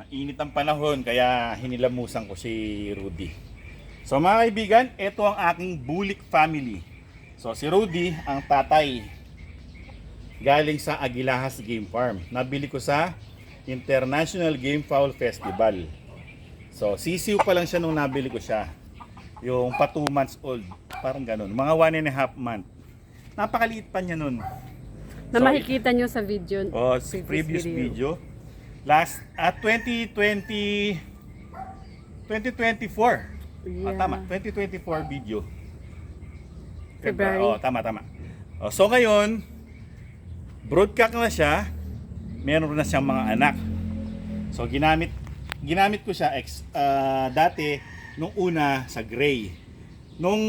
init ang panahon kaya hinilamusan ko si Rudy. So mga kaibigan, ito ang aking bulik family. So si Rudy, ang tatay, galing sa Aguilahas Game Farm. Nabili ko sa International Game Fowl Festival. So sisiw pa lang siya nung nabili ko siya. Yung pa 2 months old, parang ganun. Mga 1.5 month. Napakaliit pa niya nun. Na makikita nyo sa video. Previous video. Last at 2020 2024. Yeah. Tama, 2024 video. February. Tama. So ngayon, broadcast na siya. Meron na siyang mga anak. So ginamit ko siya dati nung una sa gray. Nung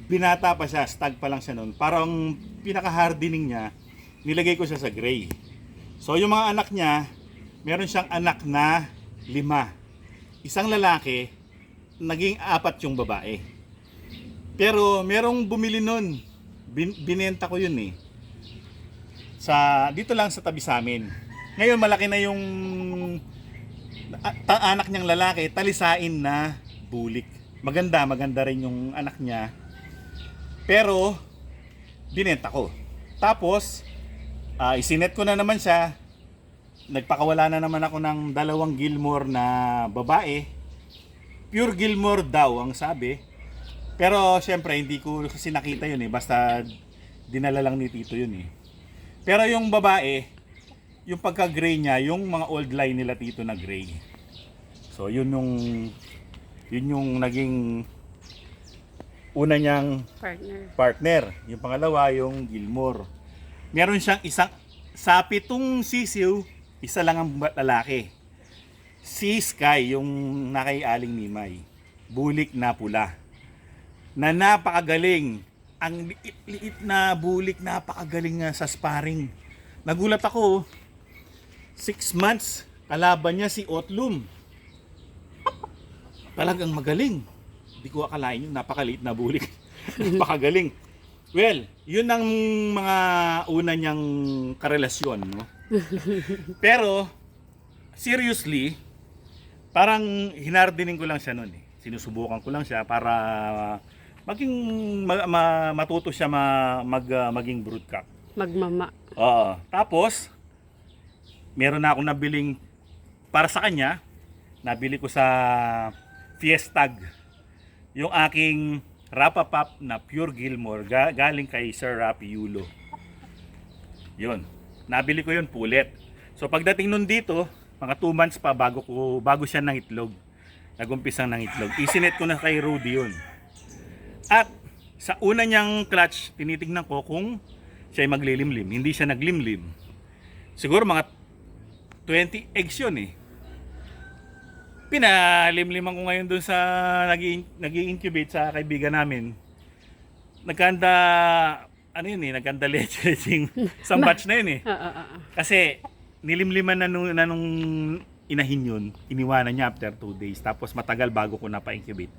binata pa siya, stag pa lang siya noon. Parang pinaka-hardening niya, nilagay ko siya sa gray. So yung mga anak niya, meron siyang anak na 5. Isang lalaki, naging 4 yung babae. Pero merong bumili nun. Binenta ko yun eh. Dito lang sa tabi sa amin. Ngayon malaki na yung anak niyang lalaki, talisain na bulik. Maganda rin yung anak niya. Pero binenta ko. Tapos isinet ko na naman siya. Nagpakawala na naman ako ng 2 Gilmore na babae. Pure Gilmore daw ang sabi. Pero syempre hindi ko kasi nakita yun eh. Basta dinala lang ni Tito yun eh. Pero yung babae, yung pagka-gray niya, yung mga old line nila Tito na gray. So yun yung naging una niyang partner. Yung pangalawa, yung Gilmore. Meron siyang sa 7 sisiw, isa lang ang lalaki. Si Sky, yung nakay-aling Nimay. Bulik na pula. Na napakagaling. Ang liit na bulik, napakagaling nga sa sparring. Nagulat ako, 6 months, kalaban niya si Otlum. Talagang magaling. Hindi ko akalain yun, napakaliit na bulik. Napakagaling. Well, yun ang mga una niyang karelasyon, no? Pero, seriously, parang hinardening ko lang siya noon eh. Sinusubukan ko lang siya para matuto siya maging broodcock. Magmama. Oo. Tapos, meron na akong nabiling para sa kanya. Nabili ko sa Fiestag. Yung aking Rapapap na Pure Gilmore galing kay Sir Rapi Yulo. Yun. Nabili ko yun pulet. So pagdating nun dito, mga 2 months pa bago siya ng itlog. Nagumpisang ng itlog. Isinet ko na kay Rudy yun. At sa una niyang clutch, tinitingnan ko kung siya ay maglilimlim. Hindi siya naglimlim. Siguro mga 20 eggs yun eh. Pinalimliman ko ngayon dun sa nag-i-incubate sa kaibigan namin. Nagkanda leche isang batch na yun eh. Kasi nilimliman na nung inahin yun, iniwanan niya after 2 days. Tapos matagal bago ko napa-incubate.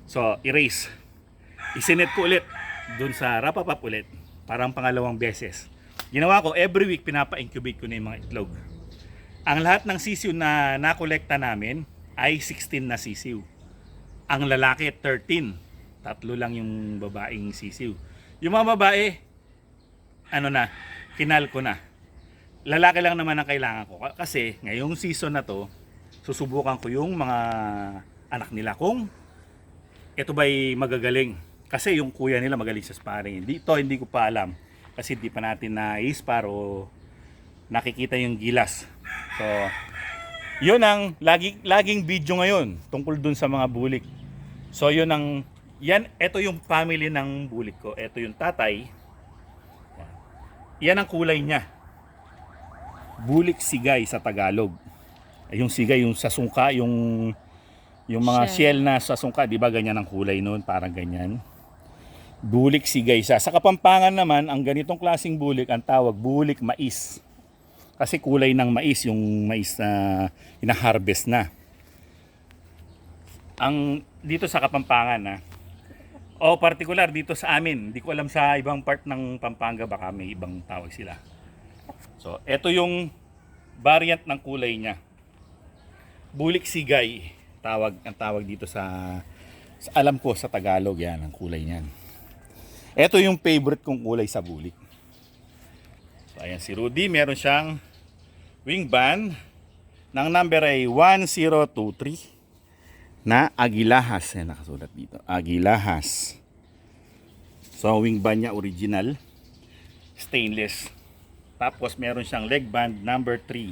So, erase. Isinet ko ulit dun sa Rapapap ulit. Parang pangalawang beses. Ginawa ko, every week pinapa-incubate ko na yung mga itlog. Ang lahat ng sisiw na nakolekta namin ay 16 na sisiw. Ang lalaki 13. 3 lang yung babaeng sisiw. Yung mga babae, kinal ko na. Lalaki lang naman ang kailangan ko. Kasi ngayong season na to, susubukan ko yung mga anak nila kung ito ba'y magagaling. Kasi yung kuya nila magaling sa sparring. Dito hindi ko pa alam. Kasi di pa natin na-ispar o nakikita yung gilas. So, yun ang laging video ngayon tungkol dun sa mga bulik. So, ito yung family ng bulik ko. Ito yung tatay. Yan ang kulay niya. Bulik sigay sa Tagalog. Yung sigay, yung sa sungka, yung mga shell na sa sungka, di ba ganyan ang kulay noon, parang ganyan. Bulik sigay siya. Sa Kapampangan naman, ang ganitong klaseng bulik, ang tawag bulik mais. Kasi kulay ng mais, yung mais na ina-harvest na. Dito sa Kapampangan, particular dito sa amin, hindi ko alam sa ibang part ng Pampanga, baka may ibang tawag sila. So, ito yung variant ng kulay niya. Bulik sigay. Ang tawag dito sa alam ko sa Tagalog yan, ang kulay niyan. Ito yung favorite kong kulay sa bulik. So ayan si Rudy, meron siyang wing band ng number ay 1023 na Agilahas. Yan nakasulat dito. Agilahas. So ang wing band niya original, stainless. Tapos meron siyang leg band number 3.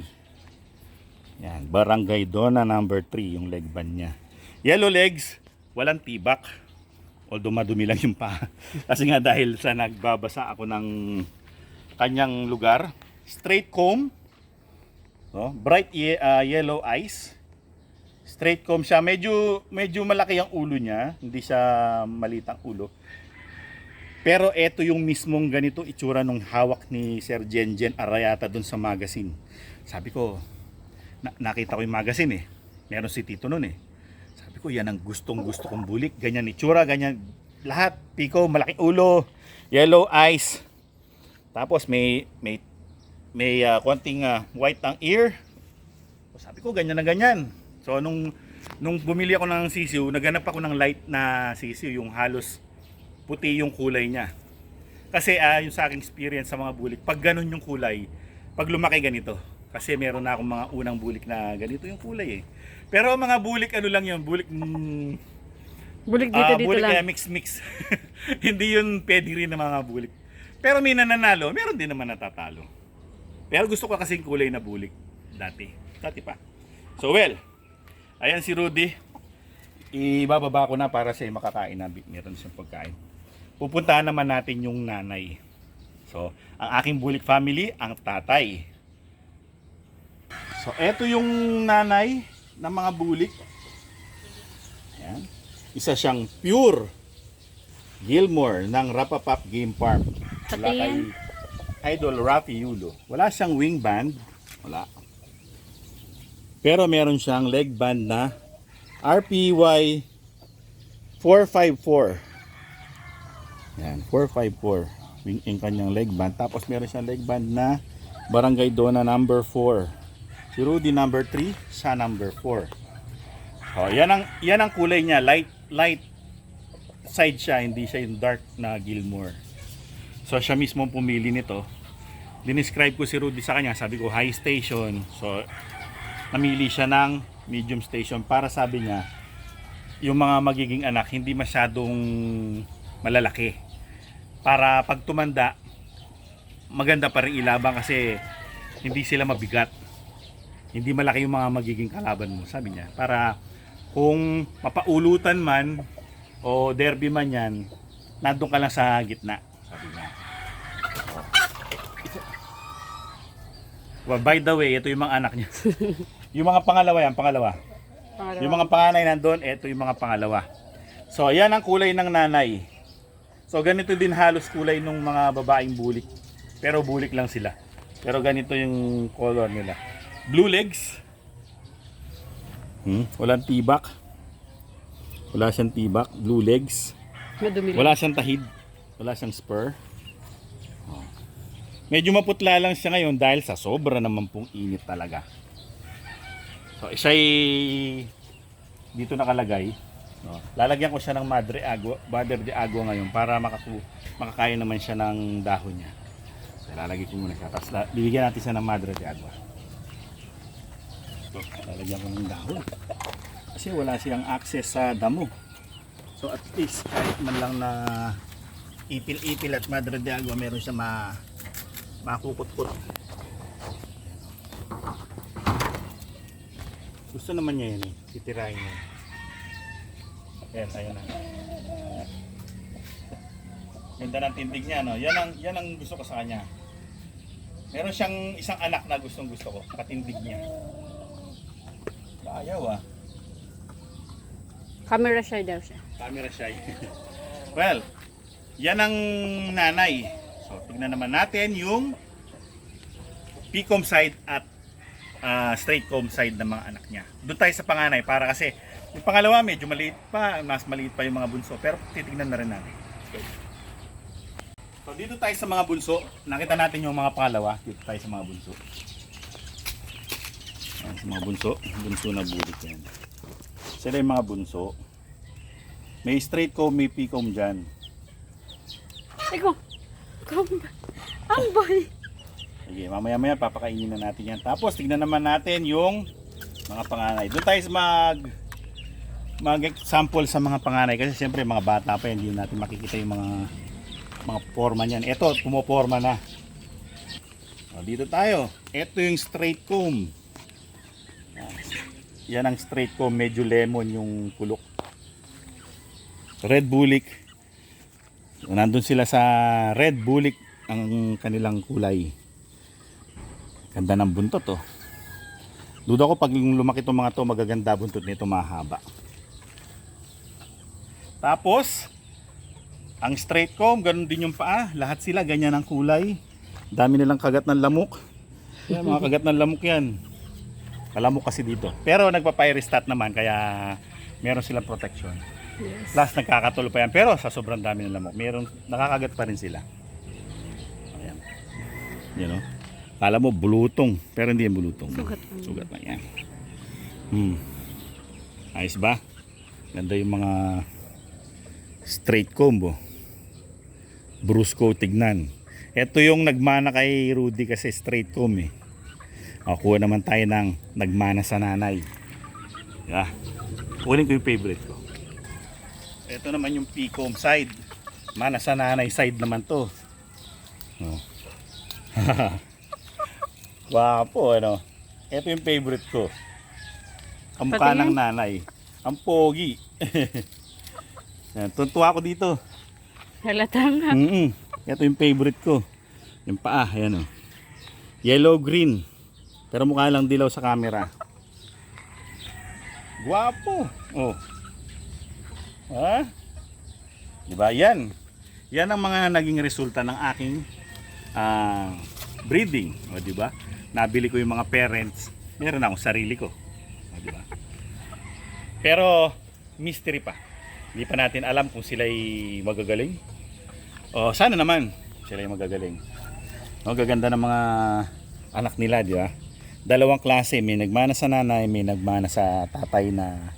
Yan, Barangay Dona number 3 yung leg band niya. Yellow legs, walang tibak. Although madumi lang yung paa. Kasi nga dahil sa nagbabasa ako ng kanyang lugar. Straight comb. No? Bright yellow eyes. Straight comb siya. Medyo malaki ang ulo niya. Hindi siya malitang ulo. Pero ito yung mismong ganito itsura nung hawak ni Sir Jenjen Arayata dun sa magazine. Sabi ko, nakita ko yung magazine eh. Meron si Tito nun eh. Sabi ko, yan ang gustong gusto kong bulik. Ganyan itsura, ganyan lahat. Piko, malaking ulo, yellow eyes. Tapos may konting white ang ear. So, sabi ko, ganyan na ganyan. So nung bumili ako ng sisiu, naghanap ako ng light na sisiu, yung halos puti yung kulay niya. Kasi yung sa aking experience sa mga bulik, pag ganun yung kulay, pag lumaki ganito. Kasi meron na akong mga unang bulik na ganito yung kulay eh. Pero mga bulik ano lang yun, bulik Bulik dito bulik lang. mix. Hindi yun pedigree ng mga bulik. Pero may nananalo, meron din naman natatalo. Pero gusto ko kasing kulay na bulik dati pa. So well, ayan si Rudy. Ibababa ko na para siya makakain na, meron siyang pagkain. Pupuntahan naman natin yung nanay. So, ang aking bulik family, ang tatay. So, eto yung nanay ng mga bulik. Ayan. Isa siyang pure Gilmore ng Rapapap Game Farm. Wala kay Idol Rafi Yulo. Wala siyang wing band. Wala. Pero meron siyang leg band na RPY 454. Yan, 454. Yung kanyang leg band. Tapos meron siyang leg band na Barangay Dona number 4. Si Rudy number 3, siya number 4. Oh, yan ang kulay niya, light side siya, hindi siya yung dark na Gilmore. So siya mismo pumili nito. Dinescribe ko si Rudy sa kanya, sabi ko high station. So namili siya ng medium station para sabi niya yung mga magiging anak hindi masyadong malalaki. Para pag tumanda maganda pa rin ilabang kasi hindi sila mabigat. Hindi malaki yung mga magiging kalaban mo, sabi niya. Para kung mapaulutan man o derby man yan, nandun ka lang sa gitna, sabi niya. Well, by the way, ito yung mga anak niya. Yung mga pangalawa yan, pangalawa. Yung mga panganay nandun, ito yung mga pangalawa. So, yan ang kulay ng nanay. So, ganito din halos kulay ng mga babaeng bulik. Pero bulik lang sila. Pero ganito yung color nila. Blue legs. Walang tibak. Wala siyang tibak. Blue legs. Madumi lang. Wala siyang tahid. Wala siyang spur. Medyo maputla lang siya ngayon dahil sa sobra naman pong init talaga. So, isa'y dito nakalagay. No? Lalagyan ko siya ng Madre de Agua ngayon para makakain naman siya ng dahon niya. So, lalagay ko muna siya. Tapos bibigyan natin siya ng Madre de Agua. So, lalagyan ko ng dahon. Kasi wala siyang access sa damo. So at least kahit man lang na ipil-ipil at Madre de Agua, meron siya makukut-kut. Gusto naman niya yan eh. Titirahin niya. Ayan, ayan na. Ganda ng tindig niya, no? Yan ang gusto ko sa kanya. Meron siyang isang anak na gusto ko. Katindig niya. Ayaw ah. Camera shy daw siya. Camera shy. Well, yan ang nanay. So, tignan naman natin yung P-comb side at straight comb side ng mga anak niya. Doon tayo sa panganay para kasi yung pangalawa medyo maliit pa, mas maliit pa yung mga bunso. Pero titignan na rin natin. So, dito tayo sa mga bunso. Nakita natin yung mga pangalawa. Dito tayo sa mga bunso. Ayan, sa mga bunso. Bunso na bulik yan. Sila yung mga bunso. May straight comb, may P-comb dyan. Ikaw. Amboy. Sige, mamaya-maya papakainin na natin yan. Tapos tignan naman natin yung mga panganay. Doon tayo mag-example sa mga panganay kasi siyempre mga bata pa yan, hindi natin makikita yung mga forma niyan. Ito, pumoporma na. O, dito tayo. Ito yung straight comb. Yan ang straight comb, medyo lemon yung pulok. Red bulik. Nandun sila sa red bulik ang kanilang kulay. Ganda ng buntot oh. Duda ko pag lumaki itong mga to, magaganda buntot nito, mahaba. Tapos ang straight comb, ganun din yung paa. Lahat sila ganyan ang kulay. Dami nilang kagat ng lamok. Yan, mga kagat ng lamok yan. Kalamok kasi dito. Pero nagpa-pyristat naman kaya meron silang protection. Yes. Plus nagkakatulo pa yan. Pero sa sobrang dami ng lamok, meron, nakakagat pa rin sila. Ayan. Yan o. Kala mo bulutong, pero hindi yan bulutong. Sugat lang. Sugat lang yan. Ayos ba? Ganda yung mga straight comb. Brusco, tignan. Ito yung nagmana kay Rudy kasi straight comb eh. Kuha naman tayo ng nagmana sa nanay. Yeah. Kunin ko yung favorite ko. Ito naman yung P-comb side. Mana sa nanay side naman to. Oh. Wapo ano. Ito yung favorite ko. Ang mukha ng nanay. Ang pogi. Yan, tuntua ako dito. Halata nga. Ito yung favorite ko. Yung paa, ayan o. Yellow green. Pero mukha lang dilaw sa camera. Guwapo. Oh. Ha? Diba? Yan. Yan ang mga naging resulta ng aking breeding. O diba? Nabili ko yung mga parents. Meron akong sarili ko. O diba? Pero mystery pa. Hindi pa natin alam kung sila'y magagaling. O sana naman sila'y magagaling. O, gaganda ng mga anak nila, di ba? Dalawang klase, may nagmana sa nanay, may nagmana sa tatay na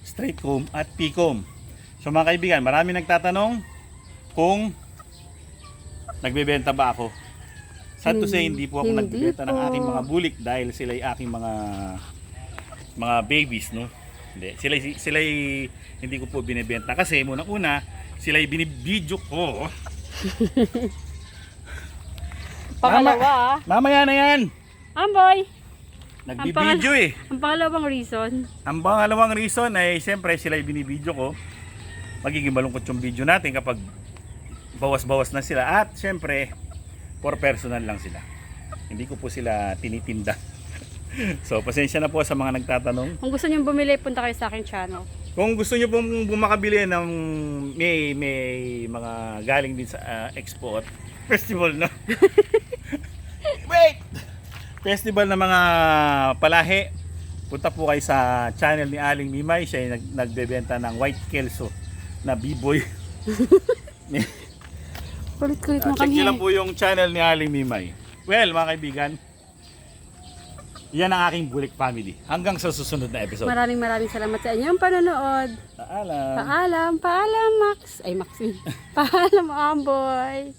straight comb at P-comb. So mga kaibigan, marami nagtatanong kung nagbebenta ba ako. Sad to say, hindi po ako Hindi nagbebenta ng po. aking mga bulik dahil sila'y aking mga babies, no? Hindi, sila'y hindi ko po binebenta kasi munang-una, sila'y binibidyo ko. Pangalawa. Mamaya na yan. Amboy. Nagbibidyo eh. Ang pangalawang reason. Ang pangalawang reason ay siyempre sila'y binibidyo ko. Magiging malungkot yung video natin kapag bawas-bawas na sila. At siyempre, for personal lang sila. Hindi ko po sila tinitinda. So, pasensya na po sa mga nagtatanong. Kung gusto niyo bumili, punta kayo sa aking channel. Kung gusto nyo pong bumakabili ng may mga galing din sa export festival na. Wait! Festival ng mga palahi. Punta po kayo sa channel ni Aling Mimay. Siya ay nagbebenta ng white kelso na b-boy. Kulit-kulit mo Check kami. nyo lang po yung channel ni Aling Mimay. Well, mga kaibigan, yan ang aking Bulik family. Hanggang sa susunod na episode. Maraming salamat sa inyong panonood. Paalam. Paalam, Max. Ay, Maxine. Paalam, Amboy.